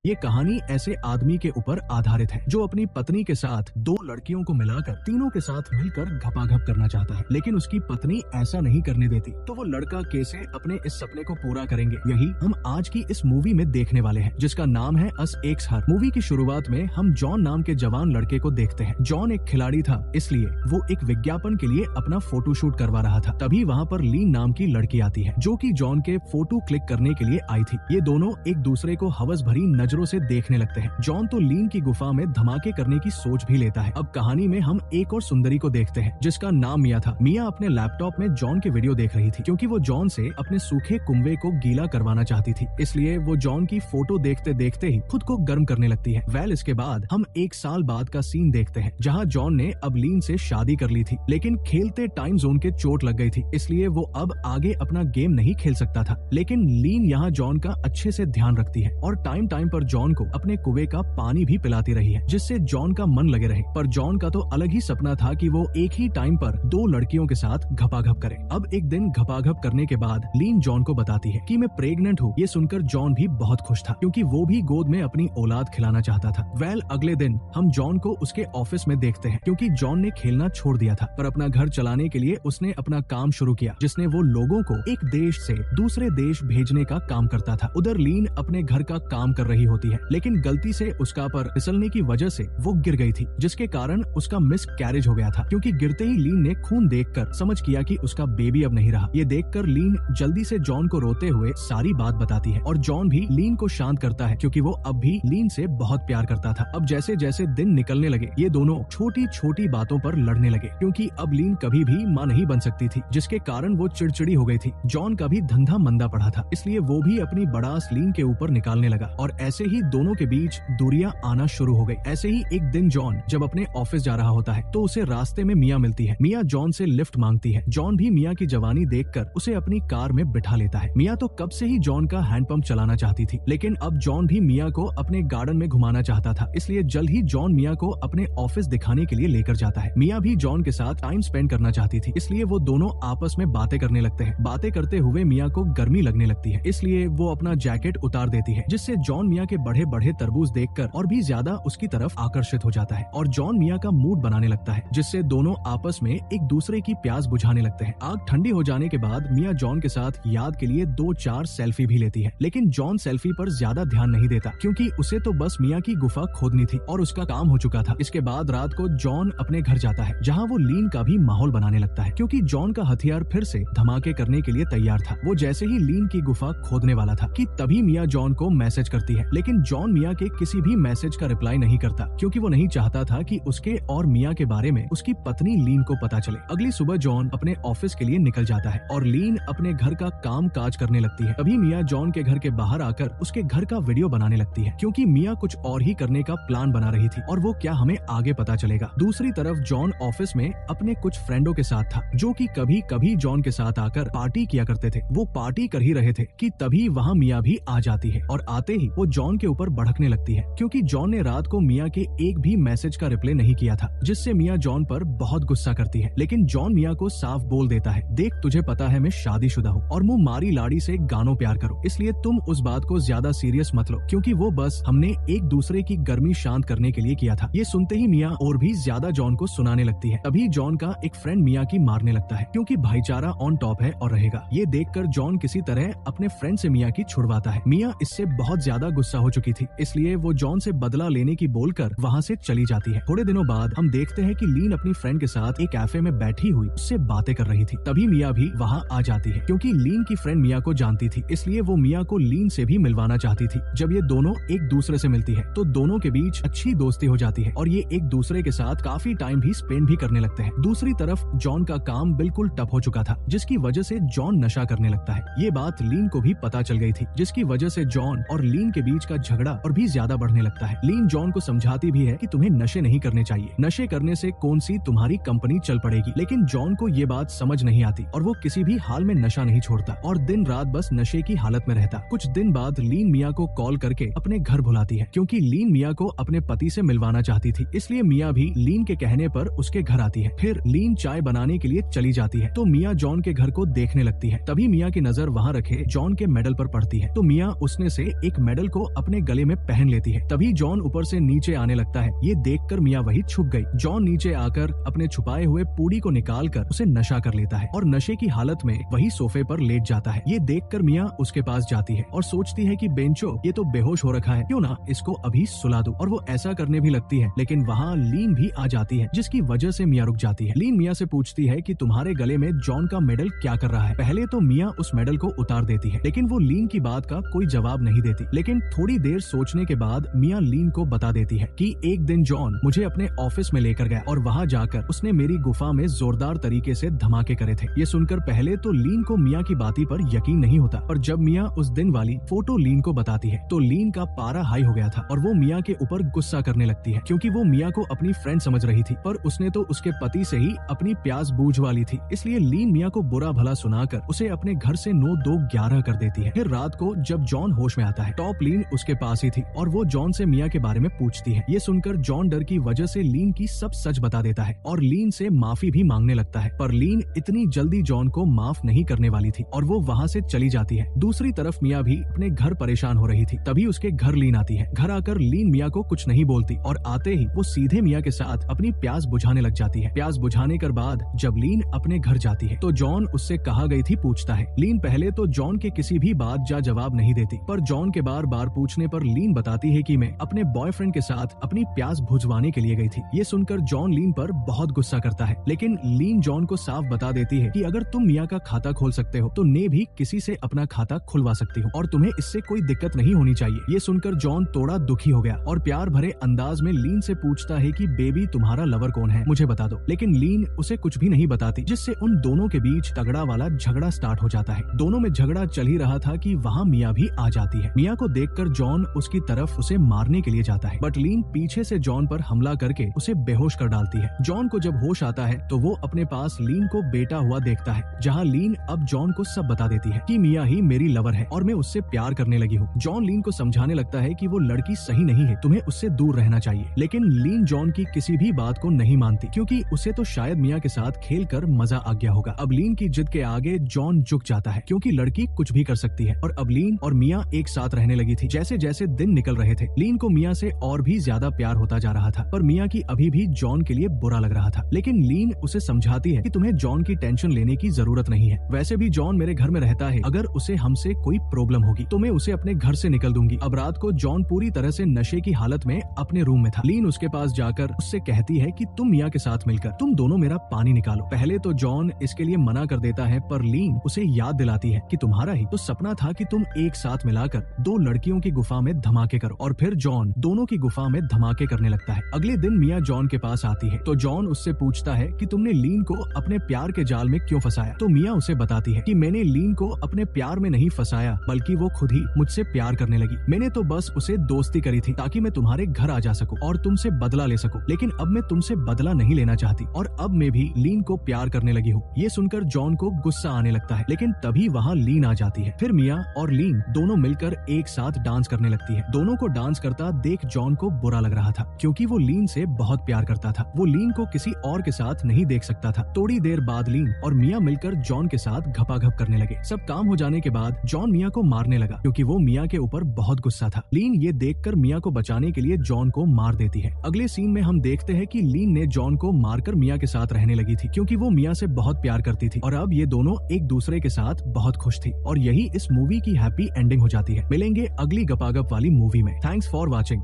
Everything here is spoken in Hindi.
ये कहानी ऐसे आदमी के ऊपर आधारित है जो अपनी पत्नी के साथ दो लड़कियों को मिलाकर तीनों के साथ मिलकर घपाघप करना चाहता है, लेकिन उसकी पत्नी ऐसा नहीं करने देती। तो वो लड़का कैसे अपने इस सपने को पूरा करेंगे, यही हम आज की इस मूवी में देखने वाले हैं, जिसका नाम है अस एक्स हर। मूवी की शुरुआत में हम जॉन नाम के जवान लड़के को देखते हैं। जॉन एक खिलाड़ी था, इसलिए वो एक विज्ञापन के लिए अपना फोटो शूट करवा रहा था। तभी वहाँ पर लीन नाम की लड़की आती है, जो कि जॉन के फोटो क्लिक करने के लिए आई थी। ये दोनों एक दूसरे को हवस भरी नजरों से देखने लगते हैं। जॉन तो लीन की गुफा में धमाके करने की सोच भी लेता है। अब कहानी में हम एक और सुंदरी को देखते हैं, जिसका नाम मिया था। मिया अपने लैपटॉप में जॉन के वीडियो देख रही थी, क्योंकि वो जॉन से अपने सूखे कुंबे को गीला करवाना चाहती थी। इसलिए वो जॉन की फोटो देखते देखते ही खुद को गर्म करने लगती है। इसके बाद हम एक साल बाद का सीन देखते हैं, जहाँ जॉन ने अब लीन से शादी कर ली थी, लेकिन खेलते टाइम जोन के चोट लग गई थी, इसलिए वो अब आगे अपना गेम नहीं खेल सकता था। लेकिन लीन यहाँ जॉन का अच्छे से ध्यान रखती है और टाइम टाइम पर जॉन को अपने कुएं का पानी भी पिलाती रही है, जिससे जॉन का मन लगे रहे। पर जॉन का तो अलग ही सपना था कि वो एक ही टाइम पर दो लड़कियों के साथ घपाघप करे। अब एक दिन घपाघप करने के बाद लीन जॉन को बताती है कि मैं प्रेग्नेंट हूँ। ये सुनकर जॉन भी बहुत खुश था, क्योंकि वो भी गोद में अपनी औलाद खिलाना चाहता था। अगले दिन हम जॉन को उसके ऑफिस में देखते हैं, क्योंकि जॉन ने खेलना छोड़ दिया था, पर अपना घर चलाने के लिए उसने अपना काम शुरू किया, जिसने वो लोगों को एक देश से दूसरे देश भेजने का काम करता था। उधर लीन अपने घर का काम कर रही होती है, लेकिन गलती से उसका पर फिसलने की वजह से वो गिर गई थी, जिसके कारण उसका मिस कैरेज हो गया था। क्योंकि गिरते ही लीन ने खून देखकर समझ किया कि उसका बेबी अब नहीं रहा। ये देखकर लीन जल्दी से जॉन को रोते हुए सारी बात बताती है, और जॉन भी लीन को शांत करता है, क्योंकि वो अब भी लीन से बहुत प्यार करता था। अब जैसे जैसे दिन निकलने लगे, ये दोनों छोटी छोटी बातों पर लड़ने लगे, क्योंकि अब लीन कभी भी मां नहीं बन सकती थी, जिसके कारण वो चिड़चिड़ी हो गई थी। जॉन का भी धंधा मंदा पड़ा था, इसलिए वो भी अपनी बड़ास लीन के ऊपर निकालने लगा, और ऐसे ही दोनों के बीच दूरियां आना शुरू हो गई। ऐसे ही एक दिन जॉन जब अपने ऑफिस जा रहा होता है, तो उसे रास्ते में मिया मिलती है। मिया जॉन से लिफ्ट मांगती है। जॉन भी मिया की जवानी देखकर उसे अपनी कार में बिठा लेता है। मिया तो कब से ही जॉन का हैंडपंप चलाना चाहती थी, लेकिन अब जॉन भी मिया को अपने गार्डन में घुमाना चाहता था, इसलिए जल्द ही जॉन मिया को अपने ऑफिस दिखाने के लिए लेकर जाता है। मिया भी जॉन के साथ टाइम स्पेंड करना चाहती थी, इसलिए वो दोनों आपस में बातें करने लगते हैं। बातें करते हुए मिया को गर्मी लगने लगती है, इसलिए वो अपना जैकेट उतार देती है, जिससे जॉन मिया के बढ़े बढ़े तरबूज देखकर और भी ज्यादा उसकी तरफ आकर्षित हो जाता है, और जॉन मिया का मूड बनाने लगता है, जिससे दोनों आपस में एक दूसरे की प्यास बुझाने लगते हैं। आग ठंडी हो जाने के बाद मिया जॉन के साथ याद के लिए 2-4 सेल्फी भी लेती है, लेकिन जॉन सेल्फी पर ज्यादा ध्यान नहीं देता, क्योंकि उसे तो बस मिया की गुफा खोदनी थी और उसका काम हो चुका था। इसके बाद रात को जॉन अपने घर जाता है, जहाँ वो लीन का भी माहौल बनाने लगता है, क्योंकि जॉन का हथियार फिर से धमाके करने के लिए तैयार था। वो जैसे ही लीन की गुफा खोदने वाला था कि तभी मिया जॉन को मैसेज करती है, लेकिन जॉन मिया के किसी भी मैसेज का रिप्लाई नहीं करता, क्योंकि वो नहीं चाहता था कि उसके और मिया के बारे में उसकी पत्नी लीन को पता चले। अगली सुबह जॉन अपने ऑफिस के लिए निकल जाता है और लीन अपने घर का काम काज करने लगती है। तभी मिया जॉन के घर के बाहर आकर उसके घर का वीडियो बनाने लगती है, क्योंकि मिया कुछ और ही करने का प्लान बना रही थी, और वो क्या हमें आगे पता चलेगा। दूसरी तरफ जॉन ऑफिस में अपने कुछ फ्रेंडों के साथ था, जो कि कभी कभी जॉन के साथ आकर पार्टी किया करते थे। वो पार्टी कर ही रहे थे कि तभी वहाँ मिया भी आ जाती है, और आते ही वो जॉन के ऊपर भड़कने लगती है, क्योंकि जॉन ने रात को मिया के एक भी मैसेज का रिप्लाई नहीं किया था, जिससे मिया जॉन पर बहुत गुस्सा करती है। लेकिन जॉन मिया को साफ बोल देता है, देख तुझे पता है मैं शादीशुदा हूँ और मुँह मारी लाड़ी से गानो प्यार करो, इसलिए तुम उस बात को ज्यादा सीरियस मत लो, क्योंकि वो बस हमने एक दूसरे की गर्मी शांत करने के लिए किया था। ये सुनते ही मिया और भी ज्यादा जॉन को सुनाने लगती है। तभी जॉन का एक फ्रेंड मिया की मारने लगता है, क्योंकि भाईचारा ऑन टॉप है और रहेगा। ये देखकर जॉन किसी तरह अपने फ्रेंड से मिया की छुड़वाता है। मिया इससे बहुत ज्यादा गुस्सा हो चुकी थी, इसलिए वो जॉन से बदला लेने की बोलकर वहाँ से चली जाती है। थोड़े दिनों बाद हम देखते हैं कि लीन अपनी फ्रेंड के साथ एक कैफे में बैठी हुई उससे बातें कर रही थी। तभी मिया भी वहाँ आ जाती है, क्योंकि लीन की फ्रेंड मिया को जानती थी, इसलिए वो मिया को लीन से भी मिलवाना चाहती थी। जब ये दोनों एक दूसरे से मिलती है, तो दोनों के बीच अच्छी दोस्ती हो जाती है, और ये एक दूसरे के साथ काफी टाइम भी स्पेंड भी करने लगते हैं। दूसरी तरफ जॉन का काम बिल्कुल टफ हो चुका था, जिसकी वजह से जॉन नशा करने लगता है। ये बात लीन को भी पता चल गई थी, जिसकी वजह से जॉन और लीन के बीच का झगड़ा और भी ज्यादा बढ़ने लगता है। लीन जॉन को समझाती भी है कि तुम्हें नशे नहीं करने चाहिए, नशे करने से कौन सी तुम्हारी कंपनी चल पड़ेगी, लेकिन जॉन को ये बात समझ नहीं आती, और वो किसी भी हाल में नशा नहीं छोड़ता और दिन रात बस नशे की हालत में रहता। कुछ दिन बाद लीन मिया को कॉल करके अपने घर बुलाती है, क्योंकि लीन मिया को अपने पति से मिलवाना चाहती थी, इसलिए मिया भी लीन के कहने पर उसके घर आती है। फिर लीन चाय बनाने के लिए चली जाती है, तो मिया जॉन के घर को देखने लगती है। तभी मिया की नजर वहाँ रखे जॉन के मेडल पर पड़ती है, तो मिया उसने से एक मेडल को अपने गले में पहन लेती है। तभी जॉन ऊपर से नीचे आने लगता है। ये देखकर मिया वही छुप गई। जॉन नीचे आकर अपने छुपाए हुए पूड़ी को निकालकर उसे नशा कर लेता है और नशे की हालत में वही सोफे पर लेट जाता है। ये देखकर मिया उसके पास जाती है और सोचती है कि बेंचो ये तो बेहोश हो रखा है, क्यों ना इसको अभी सुला दूं। और वो ऐसा करने भी लगती है, लेकिन वहाँ लीन भी आ जाती है, जिसकी वजह से मिया रुक जाती है। लीन मिया से पूछती है कि तुम्हारे गले में जॉन का मेडल क्या कर रहा है। पहले तो मिया उस मेडल को उतार देती है, लेकिन वो लीन की बात का कोई जवाब नहीं देती। लेकिन थोड़ी देर सोचने के बाद मिया लीन को बता देती है कि एक दिन जॉन मुझे अपने ऑफिस में लेकर गया और वहाँ जाकर उसने मेरी गुफा में जोरदार तरीके से धमाके करे थे। ये सुनकर पहले तो लीन को मिया की बाती पर यकीन नहीं होता, पर जब मिया उस दिन वाली फोटो लीन को बताती है तो लीन का पारा हाई हो गया था और वो मिया के ऊपर गुस्सा करने लगती है, क्योंकि वो मिया को अपनी फ्रेंड समझ रही थी, पर उसने तो उसके पति से ही अपनी प्यास बूझ वाली थी। इसलिए लीन मिया को बुरा भला सुनाकर उसे अपने घर से 9-2-11 कर देती है। फिर रात को जब जॉन होश में आता है, टॉप लीन उसके पास ही थी और वो जॉन से मिया के बारे में पूछती है। ये सुनकर जॉन डर की वजह से लीन की सब सच बता देता है और लीन से माफी भी मांगने लगता है, पर लीन इतनी जल्दी जॉन को माफ नहीं करने वाली थी और वो वहाँ से चली जाती है। दूसरी तरफ मिया भी अपने घर परेशान हो रही थी। तभी उसके घर लीन आती है। घर आकर लीन मिया को कुछ नहीं बोलती और आते ही वो सीधे मिया के साथ अपनी प्यास बुझाने लग जाती है। प्यास बुझाने के बाद जब लीन अपने घर जाती है तो जॉन उससे कहाँ गई थी पूछता है। लीन पहले तो जॉन के किसी भी बात जा जवाब नहीं देती, पर जॉन के बार बार पूछने पर लीन बताती है कि मैं अपने बॉयफ्रेंड के साथ अपनी प्यास बुझवाने के लिए गई थी। ये सुनकर जॉन लीन पर बहुत गुस्सा करता है, लेकिन लीन जॉन को साफ बता देती है कि अगर तुम मिया का खाता खोल सकते हो तो ने भी किसी से अपना खाता खुलवा सकती हो और तुम्हें इससे कोई दिक्कत नहीं होनी चाहिए। ये सुनकर जॉन थोड़ा दुखी हो गया और प्यार भरे अंदाज में लीन से पूछता है कि बेबी तुम्हारा लवर कौन है, मुझे बता दो। लेकिन लीन उसे कुछ भी नहीं बताती, जिससे उन दोनों के बीच तगड़ा वाला झगड़ा स्टार्ट हो जाता है। दोनों में झगड़ा चल ही रहा था कि वहाँ मिया भी आ जाती है। मिया को देखकर जॉन उसकी तरफ उसे मारने के लिए जाता है, बट लीन पीछे से जॉन पर हमला करके उसे बेहोश कर डालती है। जॉन को जब होश आता है तो वो अपने पास लीन को बेटा हुआ देखता है, जहाँ लीन अब जॉन को सब बता देती है कि मिया ही मेरी लवर है और मैं उससे प्यार करने लगी हूँ। जॉन लीन को समझाने लगता है कि वो लड़की सही नहीं है, तुम्हें उससे दूर रहना चाहिए, लेकिन लीन जॉन की किसी भी बात को नहीं मानती, क्योंकि उसे तो शायद मिया के साथ खेल कर मजा आ गया होगा। अब लीन की जिद के आगे जॉन झुक जाता है, क्योंकि लड़की कुछ भी कर सकती है और अब लीन और मिया एक साथ रहने लगी थी। जैसे जैसे दिन निकल रहे थे, लीन को मिया से और भी ज्यादा प्यार होता जा रहा था, पर मिया की अभी भी जॉन के लिए बुरा लग रहा था। लेकिन लीन उसे समझाती है कि तुम्हें जॉन की टेंशन लेने की जरूरत नहीं है, वैसे भी जॉन मेरे घर में रहता है, अगर उसे हमसे कोई प्रॉब्लम होगी तो मैं उसे अपने घर से निकल दूंगी। अब रात को जॉन पूरी तरह से नशे की हालत में अपने रूम में था। लीन उसके पास जाकर उससे कहती है कि तुम मिया के साथ मिलकर तुम दोनों मेरा पानी निकालो। पहले तो जॉन इसके लिए मना कर देता है, पर लीन उसे याद दिलाती है कि तुम्हारा ही तो सपना था कि तुम एक साथ मिलाकर 2 लड़कियों की गुफा में धमाके करो, और फिर जॉन दोनों की गुफा में धमाके करने लगता है। अगले दिन मिया जॉन के पास आती है तो जॉन उससे पूछता है कि तुमने लीन को अपने प्यार के जाल में क्यों फंसाया। तो मिया उसे बताती है कि मैंने लीन को अपने प्यार में नहीं फंसाया, बल्कि वो खुद ही मुझसे प्यार करने लगी। मैंने तो बस उसे दोस्ती करी थी ताकि मैं तुम्हारे घर आ जा सकूं और तुमसे बदला ले सकूं, लेकिन अब मैं तुमसे बदला नहीं लेना चाहती और अब मैं भी लीन को प्यार करने लगी हूँ। ये सुनकर जॉन को गुस्सा आने लगता है, लेकिन तभी वहाँ लीन आ जाती है। फिर मिया और लीन दोनों मिलकर एक साथ डांस करने लगती है। दोनों को डांस करता देख जॉन को बुरा लग रहा था, क्योंकि वो लीन से बहुत प्यार करता था। वो लीन को किसी और के साथ नहीं देख सकता था। थोड़ी देर बाद लीन और मिया मिलकर जॉन के साथ घपाघप करने लगे। सब काम हो जाने के बाद जॉन मिया को मारने लगा, क्योंकि वो मिया के ऊपर बहुत गुस्सा था। लीन ये देखकर मिया को बचाने के लिए जॉन को मार देती है। अगले सीन में हम देखते हैं कि लीन ने जॉन को मारकर मिया के साथ रहने लगी थी, क्योंकि वो मिया से बहुत प्यार करती थी और अब ये दोनों एक दूसरे के साथ बहुत खुश थी और यही इस मूवी की हैप्पी एंडिंग हो जाती है। मिलेंगे अगली गपागप वाली मूवी में। Thanks for watching.